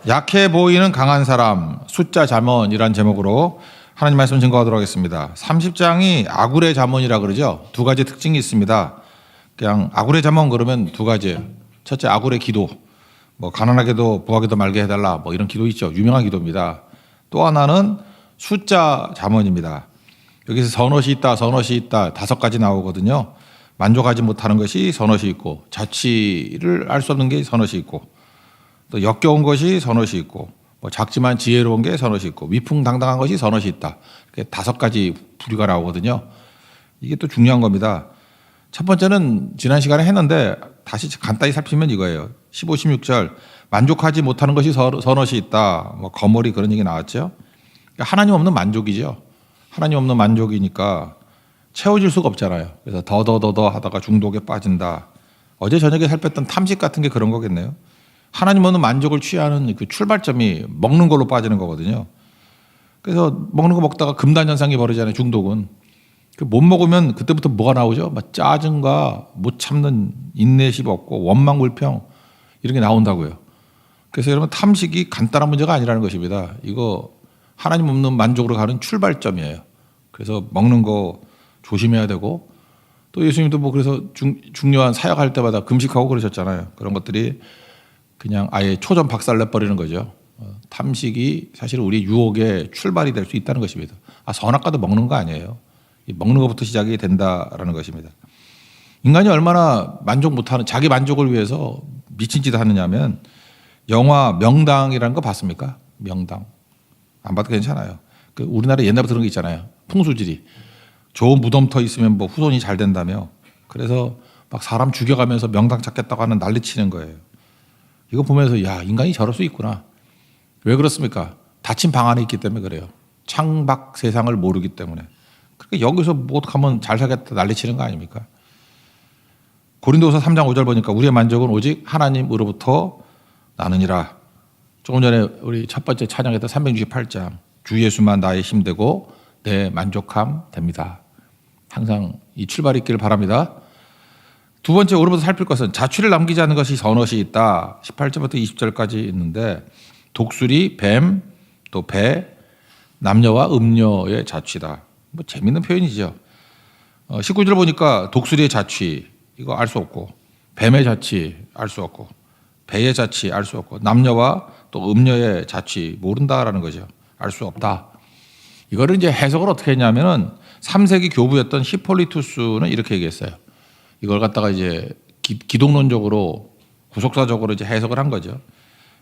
약해 보이는 강한 사람 숫자 잠언이란 제목으로 하나님 말씀 증거하도록 하겠습니다. 30장이 아굴의 잠언이라 그러죠. 두 가지 특징이 있습니다. 그냥 아굴의 잠언 그러면 두 가지예요. 첫째, 아굴의 기도. 뭐 가난하게도 부하게도 말게 해달라 뭐 이런 기도 있죠. 유명한 기도입니다. 또 하나는 숫자 잠언입니다. 여기서 선엇이 있다, 선엇이 있다 다섯 가지 나오거든요. 만족하지 못하는 것이 선엇이 있고, 자취를 알 수 없는 게 선엇이 있고, 또 역겨운 것이 선엇이 있고, 뭐 작지만 지혜로운 게 선엇이 있고, 위풍당당한 것이 선엇이 있다. 이렇게 다섯 가지 부류가 나오거든요. 이게 또 중요한 겁니다. 첫 번째는 지난 시간에 했는데 다시 간단히 살피면 이거예요. 15, 16절 만족하지 못하는 것이 선엇이 있다. 뭐 거머리 그런 얘기 나왔죠. 그러니까 하나님 없는 만족이죠. 하나님 없는 만족이니까 채워질 수가 없잖아요. 그래서 더 하다가 중독에 빠진다. 어제 저녁에 살폈던 탐식 같은 게 그런 거겠네요. 하나님 없는 만족을 취하는 그 출발점이 먹는 걸로 빠지는 거거든요. 그래서 먹는 거 먹다가 금단 현상이 벌어지잖아요. 중독은. 못 먹으면 그때부터 뭐가 나오죠? 막 짜증과 못 참는 인내심 없고 원망 불평 이런 게 나온다고요. 그래서 여러분 탐식이 간단한 문제가 아니라는 것입니다. 이거 하나님 없는 만족으로 가는 출발점이에요. 그래서 먹는 거 조심해야 되고, 또 예수님도 뭐 그래서 중요한 사역할 때마다 금식하고 그러셨잖아요. 그런 것들이 그냥 아예 초전 박살내버리는 거죠. 탐식이 사실 우리 유혹의 출발이 될 수 있다는 것입니다. 선악과도 먹는 거 아니에요. 먹는 것부터 시작이 된다라는 것입니다. 인간이 얼마나 만족 못하는, 자기 만족을 위해서 미친 짓을 하느냐면, 영화 명당이라는 거 봤습니까? 명당. 안 봐도 괜찮아요. 우리나라에 옛날부터 그런 게 있잖아요. 풍수지리. 좋은 무덤터 있으면 뭐 후손이 잘 된다며. 그래서 막 사람 죽여가면서 명당 찾겠다고 하는 난리치는 거예요. 이거 보면서 야, 인간이 저럴 수 있구나. 왜 그렇습니까? 닫힌 방 안에 있기 때문에 그래요. 창밖 세상을 모르기 때문에. 그러니까 여기서 뭐 어떡하면 잘 살겠다 난리치는 거 아닙니까? 고린도서 3장 5절 보니까 우리의 만족은 오직 하나님으로부터 나느니라. 조금 전에 우리 첫 번째 찬양했던 368장 주 예수만 나의 힘되고 내 만족함 됩니다. 항상 이 출발이 있기를 바랍니다. 두 번째 오늘부터 살필 것은 자취를 남기지 않는 것이 선엇이 있다. 18절부터 20절까지 있는데, 독수리, 뱀, 또 배, 남녀와 음녀의 자취다. 뭐 재밌는 표현이죠. 19절 보니까 독수리의 자취 이거 알 수 없고, 뱀의 자취 알 수 없고, 배의 자취 알 수 없고, 남녀와 또 음녀의 자취 모른다라는 거죠. 알 수 없다. 이거를 이제 해석을 어떻게 했냐면은 3세기 교부였던 히폴리투스는 이렇게 얘기했어요. 이걸 갖다가 이제 기독론적으로 구속사적으로 이제 해석을 한 거죠.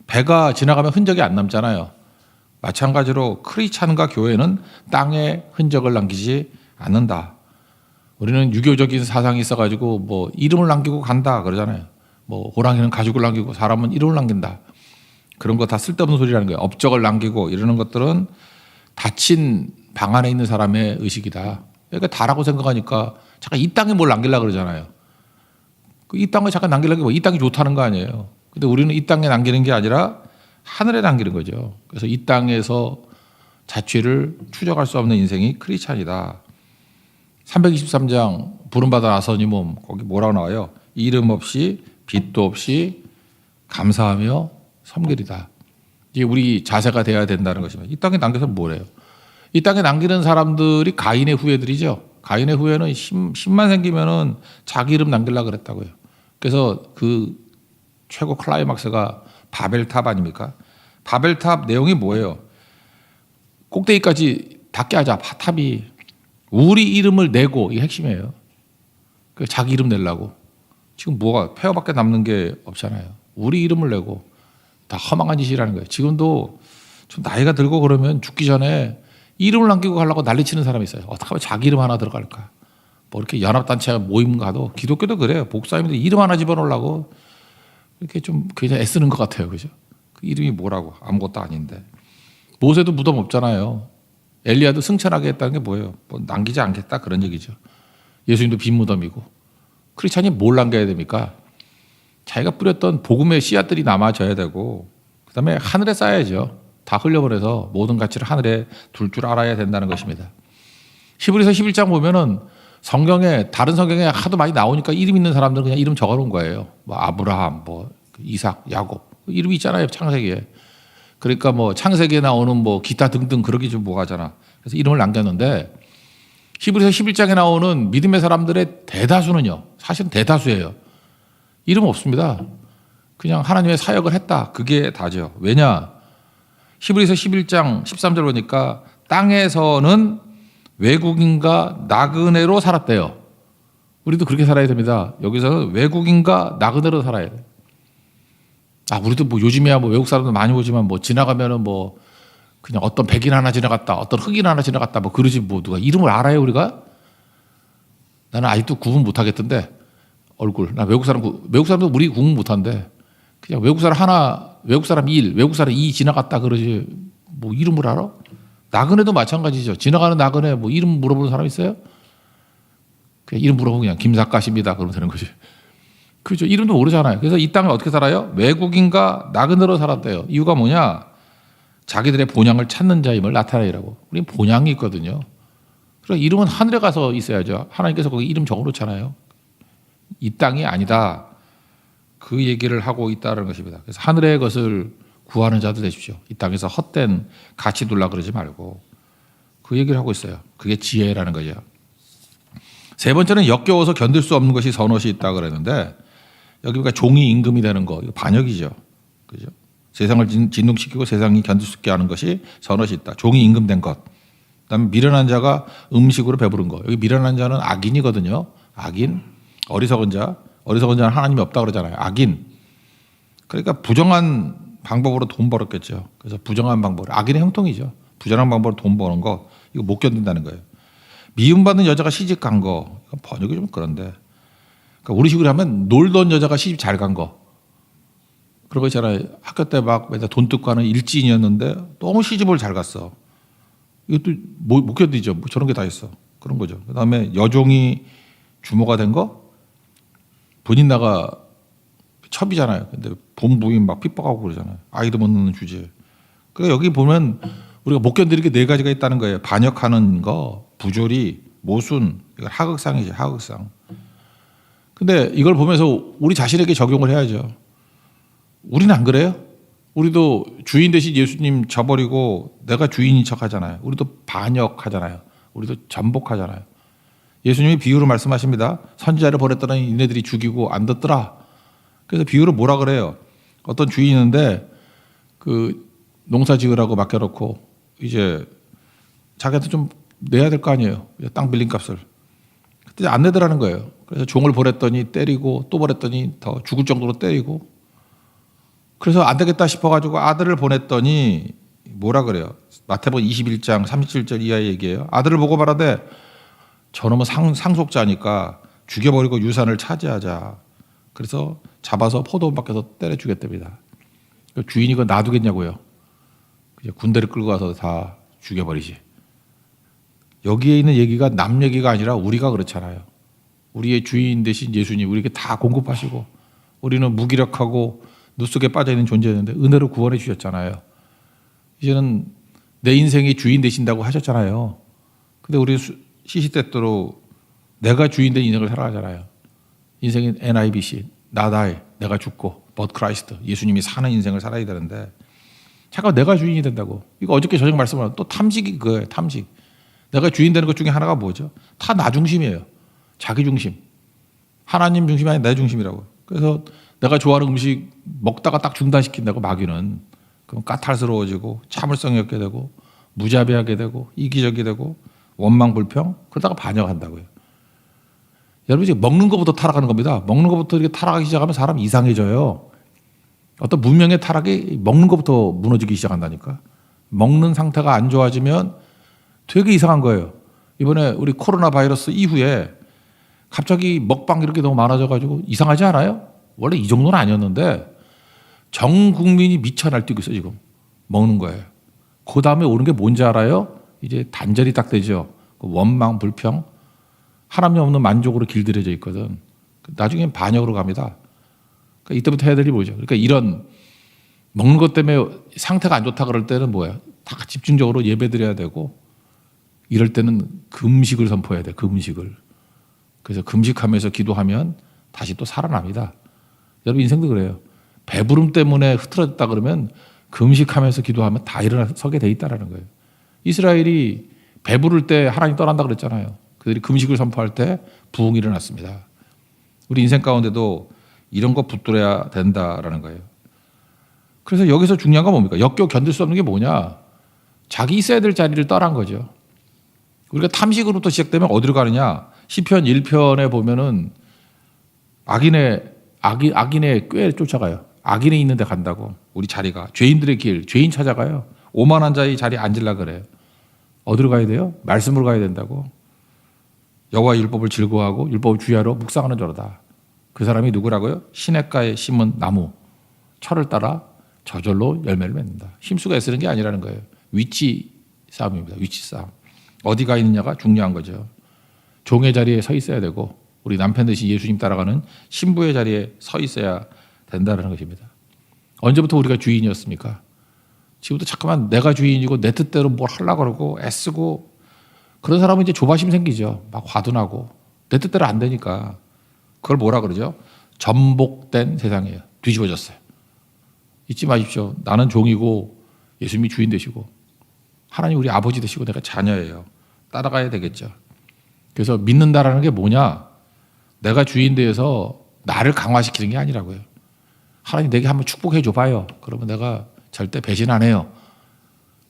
배가 지나가면 흔적이 안 남잖아요. 마찬가지로 크리스찬과 교회는 땅에 흔적을 남기지 않는다. 우리는 유교적인 사상이 있어가지고 뭐 이름을 남기고 간다 그러잖아요. 뭐 호랑이는 가죽을 남기고 사람은 이름을 남긴다. 그런 거 다 쓸데없는 소리라는 거예요. 업적을 남기고 이러는 것들은 닫힌 방 안에 있는 사람의 의식이다. 그러니까 다라고 생각하니까 잠깐 이 땅에 뭘 남기려고 그러잖아요. 이 땅에 잠깐 남기려고 뭐 이 땅이 좋다는 거 아니에요. 근데 우리는 이 땅에 남기는 게 아니라 하늘에 남기는 거죠. 그래서 이 땅에서 자취를 추적할 수 없는 인생이 크리스찬이다. 323장 부름받아 나서니 몸 거기 뭐라고 나와요? 이름 없이 빚도 없이 감사하며 섬기리다. 이게 우리 자세가 돼야 된다는 것입니다. 이 땅에 남겨서 뭐래요? 이 땅에 남기는 사람들이 가인의 후예들이죠. 가인의 후예는 힘만 생기면은 자기 이름 남기려고 그랬다고요. 그래서 그 최고 클라이막스가 바벨탑 아닙니까? 바벨탑 내용이 뭐예요? 꼭대기까지 닿게 하자. 탑이 우리 이름을 내고, 이게 핵심이에요. 자기 이름 내려고. 지금 뭐가 폐허밖에 남는 게 없잖아요. 우리 이름을 내고 다 허망한 짓이라는 거예요. 지금도 좀 나이가 들고 그러면 죽기 전에 이름을 남기고 가려고 난리치는 사람이 있어요. 어떻게 하면 자기 이름 하나 들어갈까? 뭐 이렇게 연합단체 모임 가도, 기독교도 그래요. 목사님들 이름 하나 집어넣으려고 이렇게 좀 그냥 애쓰는 것 같아요. 그죠? 그 이름이 뭐라고? 아무것도 아닌데. 모세도 무덤 없잖아요. 엘리야도 승천하게 했다는 게 뭐예요? 뭐 남기지 않겠다 그런 얘기죠. 예수님도 빈 무덤이고. 크리스찬이 뭘 남겨야 됩니까? 자기가 뿌렸던 복음의 씨앗들이 남아져야 되고, 그 다음에 하늘에 쌓아야죠. 다 흘려버려서 모든 가치를 하늘에 둘 줄 알아야 된다는 것입니다. 히브리서 11장 보면은 성경에, 다른 성경에 하도 많이 나오니까 이름 있는 사람들은 그냥 이름 적어 놓은 거예요. 뭐 아브라함, 뭐 이삭, 야곱. 이름이 있잖아요. 창세기에. 그러니까 뭐 창세기에 나오는 뭐 기타 등등 그러기 좀 뭐하잖아. 그래서 이름을 남겼는데 히브리서 11장에 나오는 믿음의 사람들의 대다수는요. 사실은 대다수예요. 이름 없습니다. 그냥 하나님의 사역을 했다. 그게 다죠. 왜냐? 히브리서 11장 13절 보니까 땅에서는 외국인과 나그네로 살았대요. 우리도 그렇게 살아야 됩니다. 여기서는 외국인과 나그네로 살아야 돼요. 우리도 뭐 요즘이야 뭐 외국 사람들 많이 오지만 뭐 지나가면은 뭐 그냥 어떤 백인 하나 지나갔다, 어떤 흑인 하나 지나갔다, 뭐 그러지 뭐 누가 이름을 알아요 우리가? 나는 아직도 구분 못하겠던데 얼굴. 나 외국 사람도 우리 구분 못한대. 그냥 외국 사람 하나, 외국 사람 1, 외국 사람 2 지나갔다 그러지 뭐 이름을 알아? 나그네도 마찬가지죠. 지나가는 나그네 뭐 이름 물어보는 사람 있어요? 그냥 이름 물어보면 그냥 김사까십니다 그러면 되는 거지. 그렇죠. 이름도 모르잖아요. 그래서 이 땅을 어떻게 살아요? 외국인과 나그네로 살았대요. 이유가 뭐냐? 자기들의 본향을 찾는 자임을 나타내라고. 우리는 본향이 있거든요. 그래서 이름은 하늘에 가서 있어야죠. 하나님께서 거기 이름 적어놓잖아요. 이 땅이 아니다. 그 얘기를 하고 있다는 것입니다. 그래서 하늘의 것을 구하는 자들 되십시오. 이 땅에서 헛된 가치 둘라 그러지 말고 그 얘기를 하고 있어요. 그게 지혜라는 거죠. 세 번째는 역겨워서 견딜 수 없는 것이 선엇이 있다 그랬는데 여기 보니까 종이 임금이 되는 거 이거 반역이죠. 그죠? 세상을 진동시키고 세상이 견딜 수 있게 하는 것이 선엇이 있다. 종이 임금된 것. 그다음에 미련한 자가 음식으로 배부른 거. 여기 미련한 자는 악인이거든요. 악인, 어리석은 자. 어리석은 자는 하나님이 없다 그러잖아요. 악인. 그러니까 부정한 방법으로 돈 벌었겠죠. 그래서 부정한 방법, 악인의 형통이죠. 부정한 방법으로 돈 버는 거 이거 못 견딘다는 거예요. 미움받는 여자가 시집 간 거, 이건 번역이 좀 그런데. 그러니까 우리 식으로 하면 놀던 여자가 시집 잘 간 거. 그런 거 있잖아요. 학교 때 막 맨날 돈 뜯고 하는 일진이었는데 너무 시집을 잘 갔어. 이것도 못 견디죠. 뭐 저런 게 다 있어. 그런 거죠. 그 다음에 여종이 주모가 된 거, 본인 나가 첩이잖아요. 근데 본부인 막 핍박하고 그러잖아요. 아이도 못 낳는 주제에. 그러니까 여기 보면 우리가 못 견디는 게 네 가지가 있다는 거예요. 반역하는 거, 부조리, 모순, 이건 하극상이죠. 하극상. 근데 이걸 보면서 우리 자신에게 적용을 해야죠. 우리는 안 그래요? 우리도 주인 대신 예수님 저버리고 내가 주인인 척 하잖아요. 우리도 반역하잖아요. 우리도 전복하잖아요. 예수님이 비유로 말씀하십니다. 선지자를 보냈더니 이네들이 죽이고 안 듣더라. 그래서 비유로 뭐라 그래요? 어떤 주인이 있는데 그 농사 지으라고 맡겨놓고 이제 자기한테 좀 내야 될 거 아니에요. 땅 빌린 값을. 그때 안 내더라는 거예요. 그래서 종을 보냈더니 때리고 또 보냈더니 더 죽을 정도로 때리고 그래서 안 되겠다 싶어가지고 아들을 보냈더니 뭐라 그래요? 마태복음 21장 37절 이하의 얘기예요. 아들을 보고 말하되 저놈은 상속자니까 죽여버리고 유산을 차지하자. 그래서 잡아서 포도원 밖에서 때려 죽였답니다. 주인이 그거 놔두겠냐고요. 군대를 끌고 가서 다 죽여버리지. 여기에 있는 얘기가 남 얘기가 아니라 우리가 그렇잖아요. 우리의 주인 대신 예수님 우리에게 다 공급하시고 우리는 무기력하고 누속에 빠져있는 존재였는데 은혜로 구원해 주셨잖아요. 이제는 내 인생이 주인 되신다고 하셨잖아요. 근데 우리 시시때때로 내가 주인 된 인생을 살아가잖아요. 인생인 NIBC, 나다이, 내가 죽고 but Christ, 예수님이 사는 인생을 살아야 되는데 잠깐 내가 주인이 된다고. 이거 어저께 저녁 말씀을 또 탐식이 그거예요. 탐식. 내가 주인 되는 것 중에 하나가 뭐죠? 다 나 중심이에요. 자기 중심. 하나님 중심이 아니라 내 중심이라고. 그래서 내가 좋아하는 음식 먹다가 딱 중단시킨다고 마귀는 그럼 까탈스러워지고 참을성이 없게 되고 무자비하게 되고 이기적이 되고 원망불평 그러다가 반역한다고요. 여러분 이제 먹는 것부터 타락하는 겁니다. 먹는 것부터 이렇게 타락하기 시작하면 사람 이상해져요. 어떤 문명의 타락이 먹는 것부터 무너지기 시작한다니까. 먹는 상태가 안 좋아지면 되게 이상한 거예요. 이번에 우리 코로나 바이러스 이후에 갑자기 먹방 이렇게 너무 많아져가지고 이상하지 않아요? 원래 이 정도는 아니었는데 전 국민이 미쳐 날뛰고 있어요 지금. 먹는 거예요. 그 다음에 오는 게 뭔지 알아요? 이제 단절이 딱 되죠. 원망, 불평, 하나님 없는 만족으로 길들여져 있거든. 나중엔 반역으로 갑니다. 그러니까 이때부터 해야 될 일이 뭐죠? 그러니까 이런 먹는 것 때문에 상태가 안 좋다 그럴 때는 뭐야? 다 집중적으로 예배드려야 되고 이럴 때는 금식을 선포해야 돼. 금식을. 그래서 금식하면서 기도하면 다시 또 살아납니다. 여러분 인생도 그래요. 배부름 때문에 흐트러졌다 그러면 금식하면서 기도하면 다 일어서게 돼 있다라는 거예요. 이스라엘이 배부를 때 하나님 떠난다 그랬잖아요. 그들이 금식을 선포할 때 부흥이 일어났습니다. 우리 인생 가운데도 이런 거 붙들어야 된다라는 거예요. 그래서 여기서 중요한 건 뭡니까? 역겨 견딜 수 없는 게 뭐냐? 자기 있어야 될 자리를 떠난 거죠. 우리가 탐식으로부터 시작되면 어디로 가느냐? 시편 1편에 보면은 악인의 꾀에 쫓아가요. 악인이 있는 데 간다고. 우리 자리가. 죄인들의 길, 죄인 찾아가요. 오만한 자의 자리에 앉으려 그래요. 어디로 가야 돼요? 말씀으로 가야 된다고. 여호와의 율법을 즐거워하고 율법을 주의하러 묵상하는 자로다. 그 사람이 누구라고요? 시냇가에 심은 나무. 철을 따라 저절로 열매를 맺는다. 힘쓰고 애쓰는 게 아니라는 거예요. 위치 싸움입니다. 위치 싸움. 어디가 있느냐가 중요한 거죠. 종의 자리에 서 있어야 되고 우리 남편 대신 예수님 따라가는 신부의 자리에 서 있어야 된다는 것입니다. 언제부터 우리가 주인이었습니까? 지금부터 잠깐만 내가 주인이고 내 뜻대로 뭘 하려고 그러고 애쓰고 그런 사람은 이제 조바심 생기죠. 막 화도 나고 내 뜻대로 안 되니까. 그걸 뭐라 그러죠? 전복된 세상이에요. 뒤집어졌어요. 잊지 마십시오. 나는 종이고 예수님이 주인 되시고 하나님 우리 아버지 되시고 내가 자녀예요. 따라가야 되겠죠. 그래서 믿는다라는 게 뭐냐? 내가 주인 되어서 나를 강화시키는 게 아니라고요. 하나님 내게 한번 축복해 줘봐요. 그러면 내가 절대 배신 안 해요.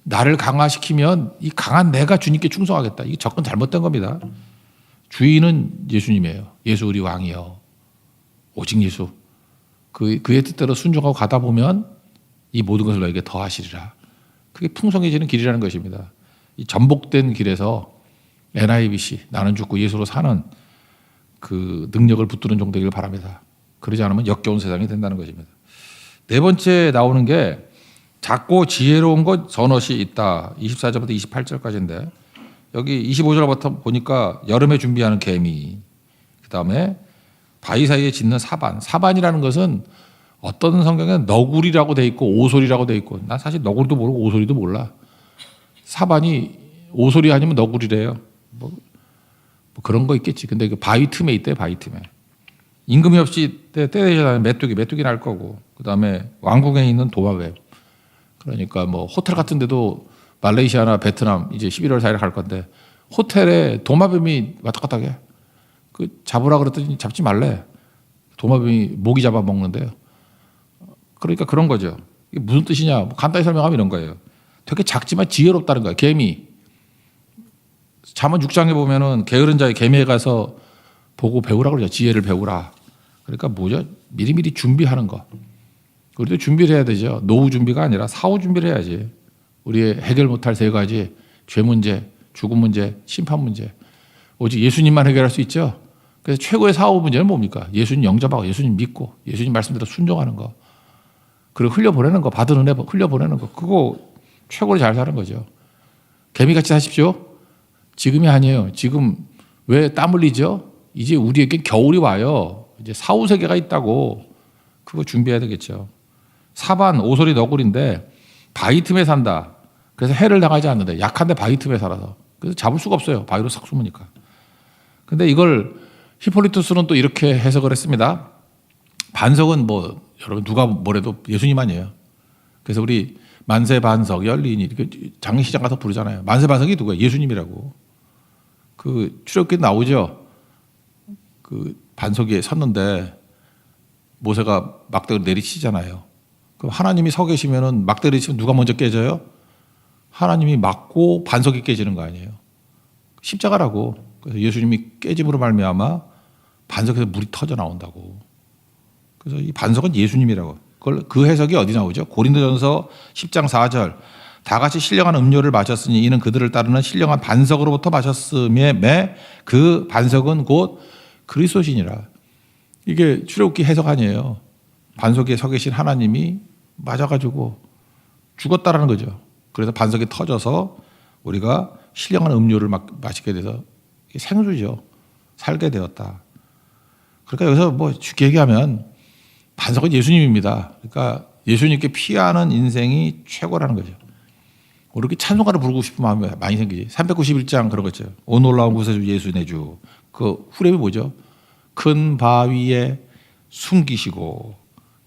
나를 강화시키면 이 강한 내가 주님께 충성하겠다. 이게 접근 잘못된 겁니다. 주인은 예수님이에요. 예수 우리 왕이요. 오직 예수. 그의 뜻대로 순종하고 가다 보면 이 모든 것을 너에게 더하시리라. 그게 풍성해지는 길이라는 것입니다. 이 전복된 길에서 NIBC 나는 죽고 예수로 사는 그 능력을 붙드는 종 되기를 바랍니다. 그러지 않으면 역겨운 세상이 된다는 것입니다. 네 번째 나오는 게 작고 지혜로운 것 선엇이 있다. 24절부터 28절까지인데 여기 25절부터 보니까 여름에 준비하는 개미, 그다음에 바위 사이에 짖는 사반. 사반이라는 것은 어떤 성경에는 너구리라고 돼 있고 오소리라고 돼 있고 난 사실 너구리도 모르고 오소리도 몰라. 사반이 오소리 아니면 너구리래요. 뭐 그런 거 있겠지. 근데 그 바위 틈에 있대. 바위 틈에. 임금이 없이 때되잖아요. 메뚜기 날 거고. 그다음에 왕궁에 있는 도마뱀. 그러니까 뭐 호텔 같은 데도 말레이시아나 베트남 이제 11월 4일에 갈 건데 호텔에 도마뱀이 왔다 갔다 해. 그 잡으라 그랬더니 잡지 말래. 도마뱀이 모기 잡아 먹는데요. 그러니까 그런 거죠. 이게 무슨 뜻이냐? 뭐 간단히 설명하면 이런 거예요. 되게 작지만 지혜롭다는 거예요. 개미. 잠언 6장에 보면은 게으른 자의 개미에 가서 보고 배우라 그러죠. 지혜를 배우라. 그러니까 뭐죠? 미리미리 준비하는 거. 우리도 준비를 해야 되죠. 노후 준비가 아니라 사후 준비를 해야지. 우리의 해결 못할 세 가지 죄 문제, 죽음 문제, 심판 문제. 오직 예수님만 해결할 수 있죠. 그래서 최고의 사후 문제는 뭡니까? 예수님 영접하고 예수님 믿고 예수님 말씀대로 순종하는 거. 그리고 흘려보내는 거. 받은 은혜 흘려보내는 거. 그거 최고로 잘 사는 거죠. 개미같이 사십시오. 지금이 아니에요. 지금 왜 땀 흘리죠? 이제 우리에게 겨울이 와요. 이제 사후 세계가 있다고. 그거 준비해야 되겠죠. 사반, 오소리, 너구리인데 바위 틈에 산다. 그래서 해를 당하지 않는데 약한데 바위 틈에 살아서. 그래서 잡을 수가 없어요. 바위로 싹 숨으니까. 근데 이걸 히폴리투스는 또 이렇게 해석을 했습니다. 반석은 뭐 여러분 누가 뭐래도 예수님 아니에요. 그래서 우리 만세 반석, 열린이 이렇게 장례시장 가서 부르잖아요. 만세 반석이 누구예요? 예수님이라고. 그 출애굽기에 나오죠. 그 반석 위에 섰는데 모세가 막대를 내리치잖아요. 그럼 하나님이 서 계시면은 막대를 치면 누가 먼저 깨져요? 하나님이 막고 반석이 깨지는 거 아니에요. 십자가라고. 그래서 예수님이 깨짐으로 말미암아 반석에서 물이 터져 나온다고. 그래서 이 반석은 예수님이라고. 그 해석이 어디 나오죠? 고린도전서 10장 4절. 다 같이 신령한 음료를 마셨으니 이는 그들을 따르는 신령한 반석으로부터 마셨음에 그 반석은 곧 그리스도시니라. 이게 출애굽기 해석 아니에요. 반석에 서 계신 하나님이 맞아가지고 죽었다라는 거죠. 그래서 반석이 터져서 우리가 신령한 음료를 마시게 돼서 생수죠. 살게 되었다. 그러니까 여기서 뭐 쉽게 얘기하면 반석은 예수님입니다. 그러니까 예수님께 피하는 인생이 최고라는 거죠. 이렇게 찬송가를 부르고 싶은 마음이 많이 생기지. 391장 그런 거 있죠. 오 놀라운 구세주 예수 내 주. 그 후렴이 뭐죠? 큰 바위에 숨기시고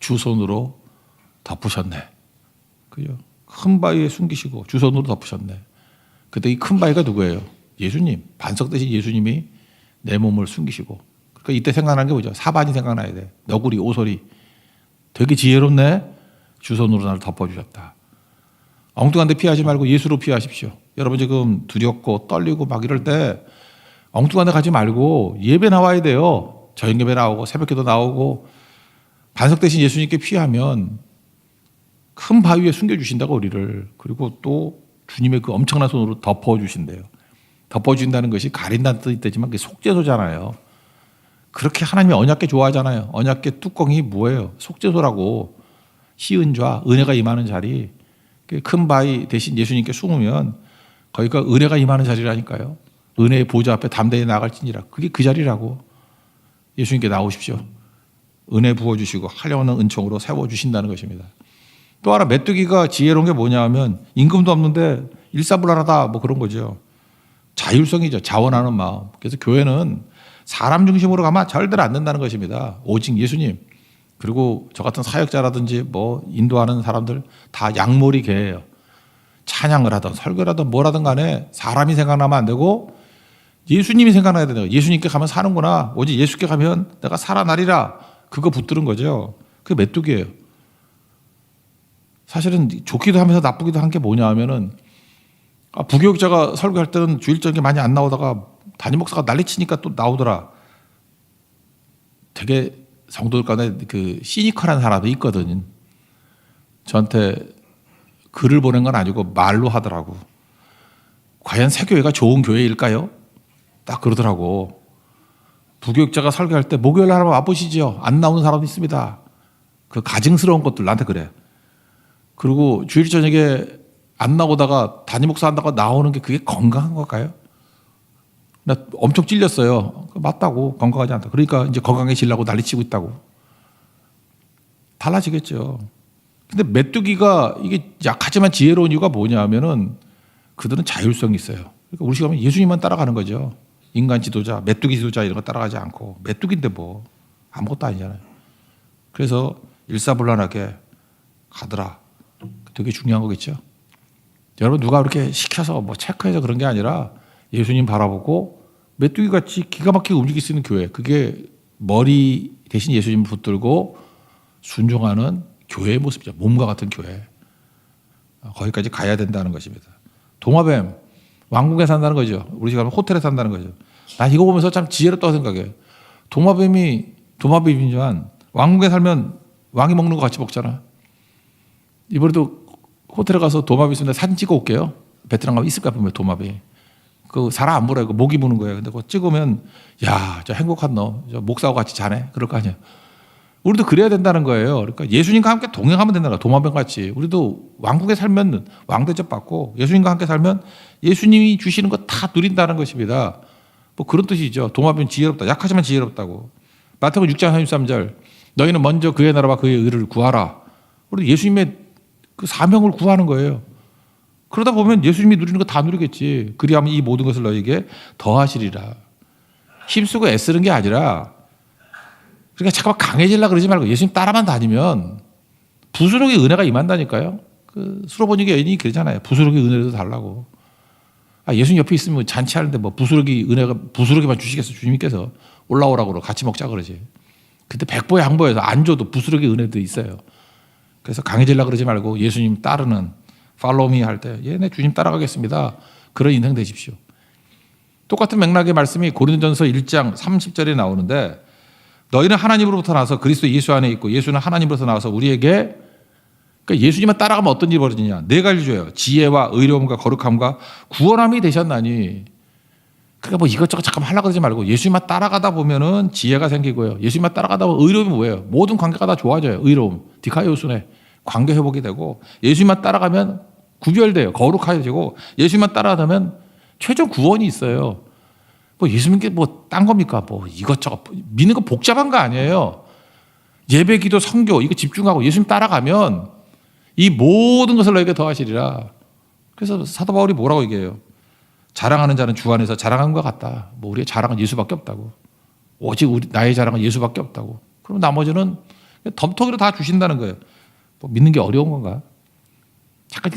주 손으로 덮으셨네. 그죠? 큰 바위에 숨기시고 주선으로 덮으셨네. 그때 이 큰 바위가 누구예요? 예수님. 반석 대신 예수님이 내 몸을 숨기시고. 그러니까 이때 생각나는 게 뭐죠? 사반이 생각나야 돼. 너구리, 오소리. 되게 지혜롭네. 주선으로 나를 덮어주셨다. 엉뚱한 데 피하지 말고 예수로 피하십시오. 여러분 지금 두렵고 떨리고 막 이럴 때 엉뚱한 데 가지 말고 예배 나와야 돼요. 저녁 예배 나오고 새벽기도 나오고 반석 대신 예수님께 피하면 큰 바위에 숨겨주신다고 우리를. 그리고 또 주님의 그 엄청난 손으로 덮어주신대요. 덮어준다는 것이 가린다는 뜻이 되지만 그게 속죄소잖아요. 그렇게 하나님이 언약궤 좋아하잖아요. 언약궤 뚜껑이 뭐예요? 속죄소라고. 시은 좌, 은혜가 임하는 자리. 큰 바위 대신 예수님께 숨으면 거기가 은혜가 임하는 자리라니까요. 은혜의 보좌 앞에 담대히 나갈지니라. 그게 그 자리라고. 예수님께 나오십시오. 은혜 부어주시고 하려는 은총으로 세워주신다는 것입니다. 또 하나 메뚜기가 지혜로운 게 뭐냐 하면 임금도 없는데 일사불란하다 뭐 그런 거죠. 자율성이죠. 자원하는 마음. 그래서 교회는 사람 중심으로 가면 절대로 안 된다는 것입니다. 오직 예수님. 그리고 저 같은 사역자라든지 뭐 인도하는 사람들 다 양머리 개예요. 찬양을 하든 설교를 하든 뭐라든 간에 사람이 생각나면 안 되고 예수님이 생각나야 되는 거예요. 예수님께 가면 사는구나. 오직 예수께 가면 내가 살아나리라. 그거 붙드는 거죠. 그게 메뚜기예요. 사실은 좋기도 하면서 나쁘기도 한 게 뭐냐 하면은 부교육자가 설교할 때는 주일적인 게 많이 안 나오다가 담임 목사가 난리치니까 또 나오더라. 되게 성도들 가운데 그 시니컬한 사람도 있거든. 저한테 글을 보낸 건 아니고 말로 하더라고. 과연 새 교회가 좋은 교회일까요? 딱 그러더라고. 부교육자가 설교할 때 목요일 날 한번 와보시죠. 안 나오는 사람도 있습니다. 그 가증스러운 것들 나한테 그래. 그리고 주일 저녁에 안 나오다가 담임 목사 한다고 나오는 게 그게 건강한 걸까요? 나 엄청 찔렸어요. 맞다고. 건강하지 않다. 그러니까 이제 건강해지려고 난리치고 있다고. 달라지겠죠. 근데 메뚜기가 이게 약하지만 지혜로운 이유가 뭐냐 하면은 그들은 자율성이 있어요. 그러니까 우리 시간에 예수님만 따라가는 거죠. 인간 지도자, 메뚜기 지도자 이런 거 따라가지 않고 메뚜기인데 뭐 아무것도 아니잖아요. 그래서 일사불란하게 가더라. 되게 중요한 거겠죠. 여러분 누가 그렇게 시켜서 뭐 체크해서 그런 게 아니라 예수님 바라보고 메뚜기 같이 기가 막히게 움직일 수 있는 교회. 그게 머리 대신 예수님을 붙들고 순종하는 교회의 모습이죠. 몸과 같은 교회. 거기까지 가야 된다는 것입니다. 도마뱀 왕국에 산다는 거죠. 우리 지금 호텔에 산다는 거죠. 난 이거 보면서 참 지혜롭다고 생각해. 도마뱀이지만 왕국에 살면 왕이 먹는 거 같이 먹잖아. 이번에도 호텔에 가서 도마뱀 있으면 사진 찍어 올게요. 베트남 가면 있을까 보면 도마뱀. 그 사람 안 물어요. 목이 무는 거예요. 근데 그거 찍으면 야, 저 행복한 너, 저 목사하고 같이 자네. 그럴 거 아니야. 우리도 그래야 된다는 거예요. 그러니까 예수님과 함께 동행하면 된다는 거야. 도마뱀 같이. 우리도 왕국에 살면 왕 대접 받고 예수님과 함께 살면 예수님이 주시는 거 다 누린다는 것입니다. 뭐 그런 뜻이죠. 도마뱀 지혜롭다. 약하지만 지혜롭다고. 마태복음 6장 33절. 너희는 먼저 그의 나라와 그의 의를 구하라. 우리 예수님의 그 사명을 구하는 거예요. 그러다 보면 예수님이 누리는 거 다 누리겠지. 그리하면 이 모든 것을 너에게 더하시리라. 힘쓰고 애쓰는 게 아니라 그러니까 잠깐만 강해지려고 그러지 말고 예수님 따라만 다니면 부스러기 은혜가 임한다니까요. 그 수로보니게 여인이 그러잖아요. 부스러기 은혜도 달라고. 예수님 옆에 있으면 잔치하는데 뭐 부스러기 은혜가 부스러기만 주시겠어. 주님께서 올라오라고 그러고 같이 먹자 그러지. 근데 백보에 항보해서 안 줘도 부스러기 은혜도 있어요. 그래서 강해지려고 그러지 말고 예수님 따르는 팔로미 할 때 네 주님 따라가겠습니다. 그런 인생 되십시오. 똑같은 맥락의 말씀이 고린도전서 1장 30절에 나오는데 너희는 하나님으로부터 나와서 그리스도 예수 안에 있고 예수는 하나님으로부터 나와서 우리에게 그러니까 예수님만 따라가면 어떤 일이 벌어지냐. 네 가지를 줘요. 지혜와 의로움과 거룩함과 구원함이 되셨나니. 그러니까 뭐 이것저것 잠깐만 하려고 그러지 말고 예수님만 따라가다 보면은 지혜가 생기고요. 예수님만 따라가다 보면 의로움이 뭐예요? 모든 관계가 다 좋아져요. 의로움. 디카이오스네. 관계 회복이 되고 예수님만 따라가면 구별돼요. 거룩해지고 예수님만 따라가면 최종 구원이 있어요. 뭐 예수님께 뭐 딴 겁니까? 뭐 이것저것 믿는 거 복잡한 거 아니에요. 예배, 기도, 선교 이거 집중하고 예수님 따라가면 이 모든 것을 너에게 더하시리라. 그래서 사도 바울이 뭐라고 얘기해요? 자랑하는 자는 주 안에서 자랑하는 것 같다. 뭐 우리의 자랑은 예수밖에 없다고. 오직 나의 자랑은 예수밖에 없다고. 그럼 나머지는 덤터기로 다 주신다는 거예요. 뭐 믿는 게 어려운 건가? 잠깐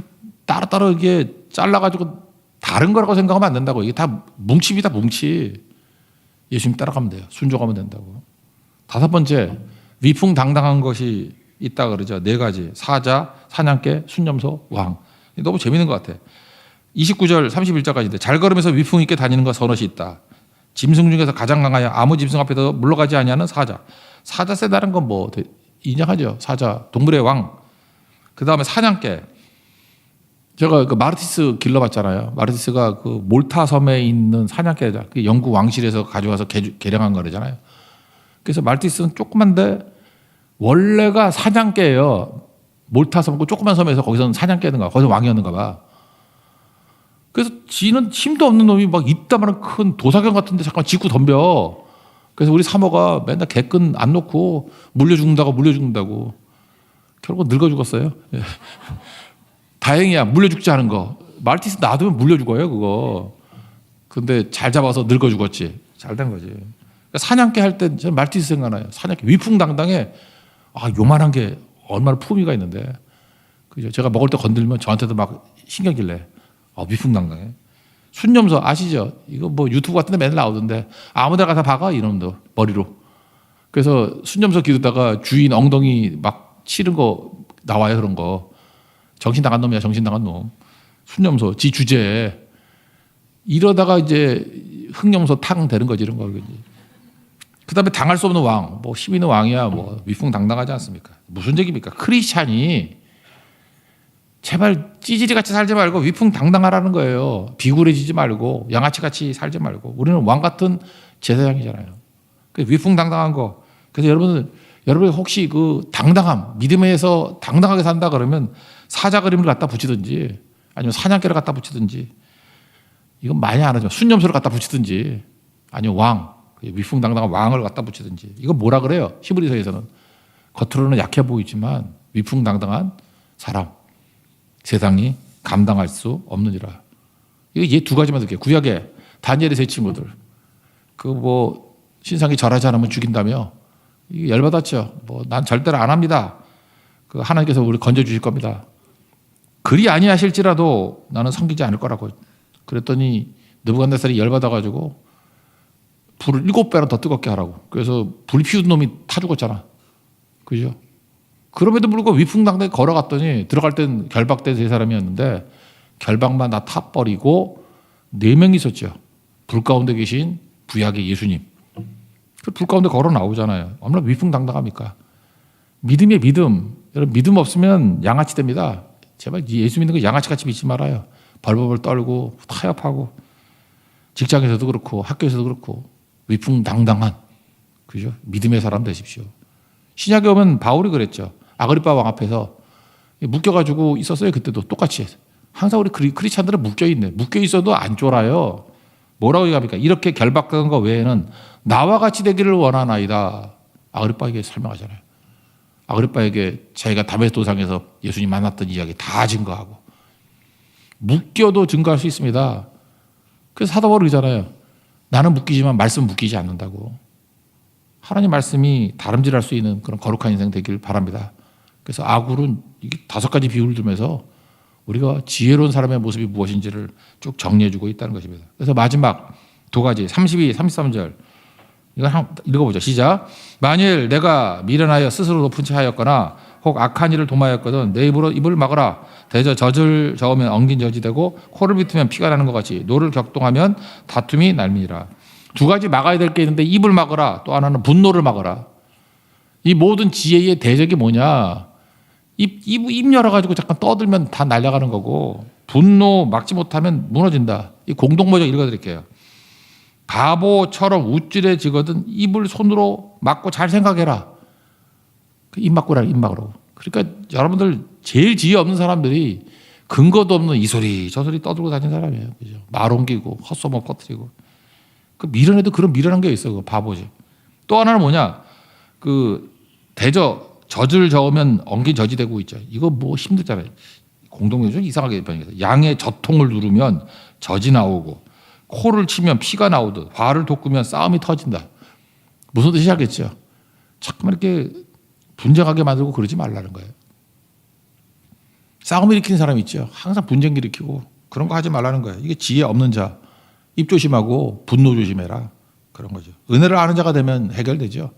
따로따로 이게 잘라가지고 다른 거라고 생각하면 안 된다고. 이게 다 뭉칩니다, 뭉치. 예수님 따라가면 돼요. 순종하면 된다고. 다섯 번째, 위풍당당한 것이 있다 그러죠. 네 가지. 사자, 사냥개, 순념소, 왕. 너무 재밌는 것 같아. 29절 31절까지인데 잘 걸으면서 위풍 있게 다니는 것 선엇이 있다. 짐승 중에서 가장 강하여 아무 짐승 앞에서 물러가지 아니하는 사자. 사자 세다는 건 뭐 인정하죠. 사자, 동물의 왕. 그 다음에 사냥개. 제가 그 마르티스 길러봤잖아요. 마르티스가 그 몰타 섬에 있는 사냥개다. 그 영국 왕실에서 가져와서 개량한 거잖아요. 그래서 마르티스는 조그만데 원래가 사냥개예요. 몰타 섬, 그 조그만 섬에서 거기서는 사냥개였는가, 거기서 왕이었는가 봐. 그래서 지는 힘도 없는 놈이 막 이따만한 큰 도사견 같은데 잠깐 짚고 덤벼. 그래서 우리 사모가 맨날 개끈 안 놓고 물려 죽는다고. 결국 늙어 죽었어요. 다행이야, 물려 죽지 않은 거. 말티스 놔두면 물려 죽어요, 그거. 근데 잘 잡아서 늙어 죽었지. 잘 된 거지. 그러니까 사냥개 할 때 저는 말티스 생각나요. 사냥개 위풍당당해. 아, 요만한 게 얼마나 품위가 있는데. 그죠? 제가 먹을 때 건들면 저한테도 막 신경질 내. 아, 위풍당당해. 순념소 아시죠? 이거 뭐 유튜브 같은 데 맨날 나오던데 아무 데 가서 박아 이놈도 머리로. 그래서 순념소 기르다가 주인 엉덩이 막 치는 거 나와요. 그런 거. 정신 나간 놈이야. 정신 나간 놈. 순념소 지 주제에. 이러다가 이제 흑염소 탕 되는 거지. 이런 거. 그다음에 당할 수 없는 왕. 뭐 힘 있는 왕이야. 뭐 위풍당당하지 않습니까? 무슨 얘기입니까? 크리스찬이 제발 찌질이같이 살지 말고 위풍당당하라는 거예요. 비굴해지지 말고 양아치같이 살지 말고. 우리는 왕 같은 제사장이잖아요. 위풍당당한 거. 그래서 여러분 혹시 그 당당함, 믿음에서 당당하게 산다 그러면 사자 그림을 갖다 붙이든지 아니면 사냥개를 갖다 붙이든지 이건 많이 안 하죠. 순념소를 갖다 붙이든지 아니면 왕, 위풍당당한 왕을 갖다 붙이든지. 이건 뭐라 그래요? 히브리서에서는 겉으로는 약해 보이지만 위풍당당한 사람. 세상이 감당할 수 없느니라. 이거 얘 두 가지만 듣게요. 구약에 다니엘의 세 친구들. 그 뭐 신상이 절하지 않으면 죽인다며. 이거 열받았죠. 뭐 난 절대로 안 합니다. 그 하나님께서 우리 건져 주실 겁니다. 그리 아니하실지라도 나는 섬기지 않을 거라고. 그랬더니 느부갓네살이 열받아가지고 불을 7배나 더 뜨겁게 하라고. 그래서 불 피운 놈이 타 죽었잖아. 그죠? 그럼에도 불구하고 위풍당당히 걸어갔더니 들어갈 땐 결박된 세 사람이었는데 결박만 다 타버리고 4명이 있었죠. 불 가운데 계신 부약의 예수님. 그 불 가운데 걸어 나오잖아요. 얼마나 위풍당당합니까? 믿음의 믿음. 여러분 믿음 없으면 양아치 됩니다. 제발 예수 믿는 거 양아치같이 믿지 말아요. 벌벌벌 떨고 타협하고 직장에서도 그렇고 학교에서도 그렇고 위풍당당한 그죠? 믿음의 사람 되십시오. 신약에 오면 바울이 그랬죠. 아그리빠 왕 앞에서 묶여가지고 있었어요. 그때도 똑같이. 항상 우리 크리스찬들은 묶여있네. 묶여있어도 안 쫄아요. 뭐라고 얘기합니까? 이렇게 결박된 거 외에는 나와 같이 되기를 원하나이다. 아그리빠에게 설명하잖아요. 아그리빠에게 자기가 다메섹 도상에서 예수님 만났던 이야기 다 증거하고 묶여도 증거할 수 있습니다. 그래서 사도 바울이 그러잖아요. 나는 묶이지만 말씀은 묶이지 않는다고. 하나님 말씀이 다름질할 수 있는 그런 거룩한 인생 되길 바랍니다. 그래서 아굴은 이게 5가지 비유를 들면서 우리가 지혜로운 사람의 모습이 무엇인지를 쭉 정리해주고 있다는 것입니다. 그래서 마지막 2가지 32, 33절 이거 한번 읽어보죠. 시작. 만일 내가 미련하여 스스로 높은 채 하였거나 혹 악한 일을 도모하였거든 내 입으로 입을 막으라. 대저 젖을 저으면 엉긴 젖이 되고 코를 비트면 피가 나는 것 같이 노를 격동하면 다툼이 날미니라. 2가지 막아야 될 게 있는데 입을 막으라. 또 하나는 분노를 막으라. 이 모든 지혜의 대적이 뭐냐. 입 열어가지고 잠깐 떠들면 다 날아가는 거고 분노 막지 못하면 무너진다. 이 공동모적 읽어드릴게요. 바보처럼 우쭐해지거든 입을 손으로 막고 잘 생각해라. 입 막고라 입 막으라고. 그러니까 여러분들 제일 지혜 없는 사람들이 근거도 없는 이 소리 저 소리 떠들고 다니는 사람이에요. 그죠? 말 옮기고 헛소문 퍼뜨리고. 그 미련에도 그런 미련한 게 있어. 그 바보지. 또 하나는 뭐냐. 그 젖을 저으면 엉긴 젖이 되고 있죠. 이거 뭐 힘들잖아요. 공동묘 좀 이상하게 변해서 양의 젖통을 누르면 젖이 나오고 코를 치면 피가 나오듯 화를 돋구면 싸움이 터진다. 무슨 뜻인지 알겠죠? 자꾸만 이렇게 분쟁하게 만들고 그러지 말라는 거예요. 싸움 일으키는 사람 있죠. 항상 분쟁 일으키고 그런 거 하지 말라는 거예요. 이게 지혜 없는 자. 입 조심하고 분노 조심해라. 그런 거죠. 은혜를 아는 자가 되면 해결되죠.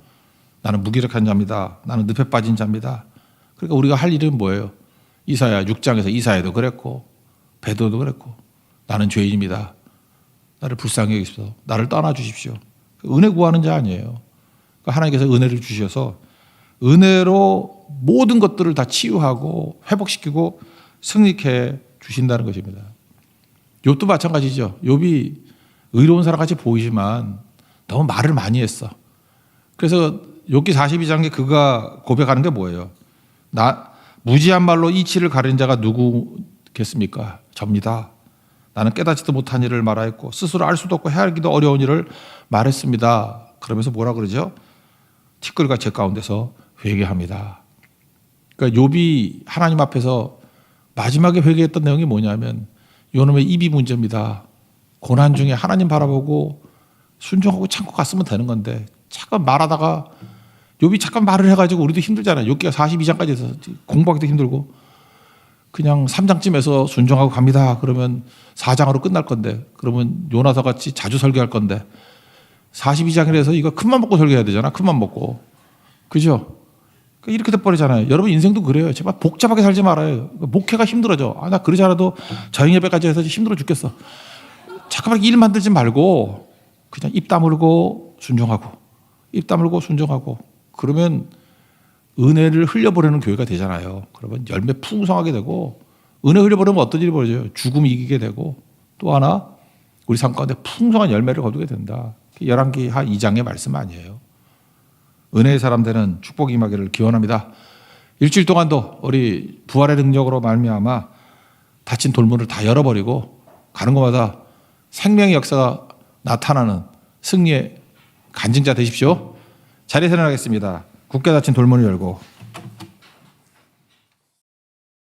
나는 무기력한 자입니다. 나는 늪에 빠진 자입니다. 그러니까 우리가 할 일은 뭐예요? 이사야 6장에서 이사야도 그랬고 베드로도 그랬고 나는 죄인입니다. 나를 불쌍히 여기십시오. 나를 떠나 주십시오. 은혜 구하는 자 아니에요. 그러니까 하나님께서 은혜를 주셔서 은혜로 모든 것들을 다 치유하고 회복시키고 승리케 주신다는 것입니다. 욥도 마찬가지죠. 욥이 의로운 사람 같이 보이지만 너무 말을 많이 했어. 그래서 욥기 42장에 그가 고백하는 게 뭐예요? 나 무지한 말로 이치를 가리는 자가 누구겠습니까? 접니다. 나는 깨닫지도 못한 일을 말하였고 스스로 알 수도 없고 헤아리기도 어려운 일을 말했습니다. 그러면서 뭐라 그러죠? 티끌과 제 가운데서 회개합니다. 그러니까 욥이 하나님 앞에서 마지막에 회개했던 내용이 뭐냐면 요놈의 입이 문제입니다. 고난 중에 하나님 바라보고 순종하고 참고 갔으면 되는 건데 잠깐 말하다가 욥이 잠깐 말을 해가지고 우리도 힘들잖아요. 욥기가 42장까지 해서 공부하기도 힘들고 그냥 3장쯤에서 순종하고 갑니다. 그러면 4장으로 끝날 건데 그러면 요나서 같이 자주 설교할 건데 42장이라서 이거 큰맘 먹고 설교해야 되잖아. 큰맘 먹고. 그죠? 이렇게 돼버리잖아요. 여러분 인생도 그래요. 제발 복잡하게 살지 말아요. 목회가 힘들어져. 나 그러지 않아도 저녁예배까지 해서 힘들어 죽겠어. 잠깐만 일 만들지 말고 그냥 입 다물고 순종하고 입 다물고 순종하고 그러면 은혜를 흘려보내는 교회가 되잖아요. 그러면 열매 풍성하게 되고 은혜 흘려보내면 어떤 일이 벌어져요? 죽음이 이기게 되고 또 하나 우리 삶 가운데 풍성한 열매를 거두게 된다. 열왕기 한 2장의 말씀 아니에요. 은혜의 사람 되는 축복이 임하기를 기원합니다. 일주일 동안도 우리 부활의 능력으로 말미암아 닫힌 돌문을 다 열어버리고 가는 곳마다 생명의 역사가 나타나는 승리의 간증자 되십시오. 자리에서 일어나겠습니다. 굳게 닫힌 돌문을 열고